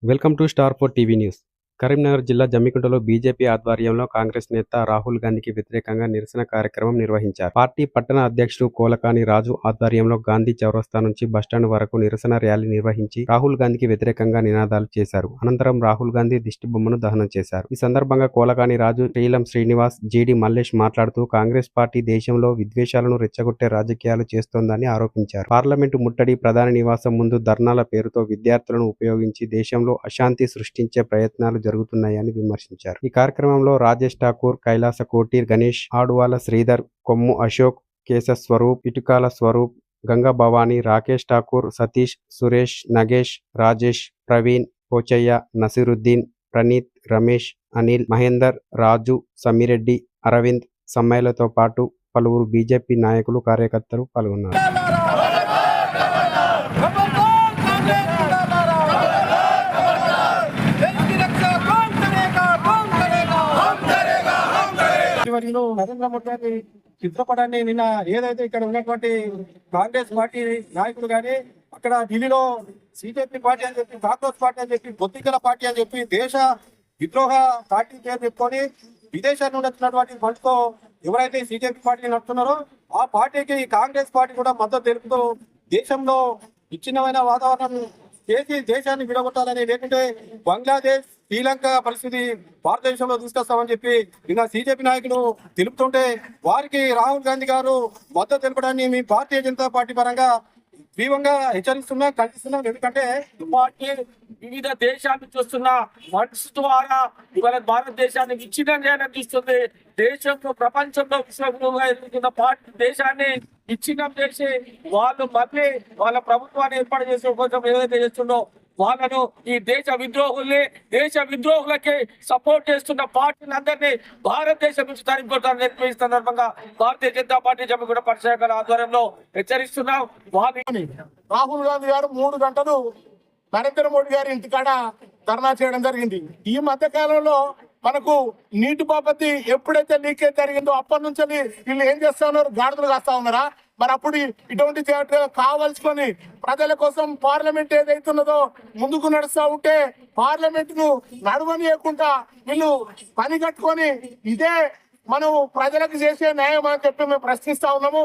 Welcome to star four TV news. Karimnagar జిల్లా జమ్మికుంటలో BJP ఆధ్వర్యంలో కాంగ్రెస్ నేత రాహుల్ గాంధీకి వ్యతిరేకంగా నిరసన కార్యక్రమం నిర్వహించారు. పార్టీ పట్టణ అధ్యక్షుడు కోలకాని రాజు ఆధ్వర్యంలో గాంధీ చౌరస్తా నుంచి బస్టాండ్ వరకు నిరసన ర్యాలీ నిర్వహించి రాహుల్ గాంధీకి వ్యతిరేకంగా నినాదాలు చేశారు. అనంతరం రాహుల్ గాంధీ దిష్టి బొమ్మను దహనం చేశారు. ఈ సందర్భంగా కోలకాని రాజు, శ్రీలం శ్రీనివాస్, జీడి మల్లేష్ మాట్లాడుతూ కాంగ్రెస్ పార్టీ దేశంలో విద్వేషాలను రెచ్చగొట్టే రాజకీయాలు చేస్తోందని ఆరోపించారు. పార్లమెంటు ముట్టడి, ప్రధాని నివాసం ముందు ధర్నాల పేరుతో విద్యార్థులను ఉపయోగించి దేశంలో అశాంతి సృష్టించే ప్రయత్నాలు జరుగుతున్నాయని విమర్శించారు. ఈ కార్యక్రమంలో రాజేష్ ఠాకూర్, కైలాస కోటి గణేష్, ఆడువాల శ్రీధర్, కొమ్ము అశోక్, కేశ స్వరూప్, ఇటుకాల స్వరూప్, గంగా భవానీ, రాకేష్ ఠాకూర్, సతీష్, సురేష్, నగేష్, రాజేష్, ప్రవీణ్, పోచయ్య, నసీరుద్దీన్, ప్రణీత్, రమేష్, అనిల్, మహేందర్, రాజు, సమ్మిరెడ్డి, అరవింద్, సమ్మెలతో పాటు పలువురు బీజేపీ నాయకులు, కార్యకర్తలు పాల్గొన్నారు. నరేంద్ర మోడీ గారి చిత్రపటాన్ని నిన్న ఏదైతే ఇక్కడ ఉన్నటువంటి కాంగ్రెస్ పార్టీ నాయకులు కానీ అక్కడ ఢిల్లీలో సిజెపి పార్టీ అని చెప్పి, కాంగ్రెస్ పార్టీ అని చెప్పి, బొత్తికల పార్టీ అని చెప్పి దేశ విద్రోహ పార్టీ పేరు చెప్పుకొని విదేశాల నుండి వచ్చినటువంటి ఫండ్స్తో ఎవరైతే సిజెపి పార్టీ నడుస్తున్నారో ఆ పార్టీకి కాంగ్రెస్ పార్టీ కూడా మద్దతు తెలుపుతూ దేశంలో విచ్ఛిన్నమైన వాతావరణం చేసి దేశాన్ని విడగొట్టాలని, లేకుంటే బంగ్లాదేశ్, శ్రీలంక పరిస్థితి భారతదేశంలో తీసుకొస్తామని చెప్పి నిన్న సిజెపి నాయకులు తెలుపుతుంటే వారికి రాహుల్ గాంధీ గారు మద్దతు తెలపడాన్ని మీ భారతీయ జనతా పార్టీ పరంగా తీవ్రంగా హెచ్చరిస్తున్నాం, ఖండిస్తున్నాం. ఎందుకంటే పార్టీ వివిధ దేశాలు చూస్తున్న ఫండ్స్ ద్వారా ఇవాళ భారతదేశాన్ని విచ్ఛిన్నం చేయాలని చూస్తుంది. దేశంలో ప్రపంచంలో విశ్వగురువుగా ఎదుగుతున్న పార్టీ దేశాన్ని విచ్ఛిన్నం చేసి వాళ్ళు మళ్ళీ వాళ్ళ ప్రభుత్వాన్ని ఏర్పాటు చేసే కోసం ఏదైతే చేస్తుందో వాళ్ళను ఈ దేశ విద్రోహులకి సపోర్ట్ చేస్తున్న పార్టీని అందరినీ భారతదేశం నుంచి తరిమికొట్టాలని ఈ సందర్భంగా భారతీయ జనతా పార్టీ జమ్మిగూడ పరిశోధన ఆధ్వర్యంలో హెచ్చరిస్తున్నాం. రాహుల్ గాంధీ గారు 3 గంటలు నరేంద్ర మోడీ గారి ఇంటికాడ ధర్నా చేయడం జరిగింది. ఈ మధ్య కాలంలో మనకు నీటి బాపతి ఎప్పుడైతే లీకేజ్ జరిగిందో అప్పటి నుంచి వీళ్ళు ఏం చేస్తా ఉన్నారు, గాడిదలు కాస్తా ఉన్నారా? మరి అప్పుడు ఇటువంటి కావాల్సుకొని ప్రజల కోసం పార్లమెంట్ ఏదైతున్నదో ముందుకు నడుస్తా ఉంటే పార్లమెంట్ ను నడవనీయకుండా వీళ్ళు పని కట్టుకొని ఇదే మనం ప్రజలకు చేసే న్యాయం అని చెప్పి మేము ప్రశ్నిస్తా ఉన్నాము.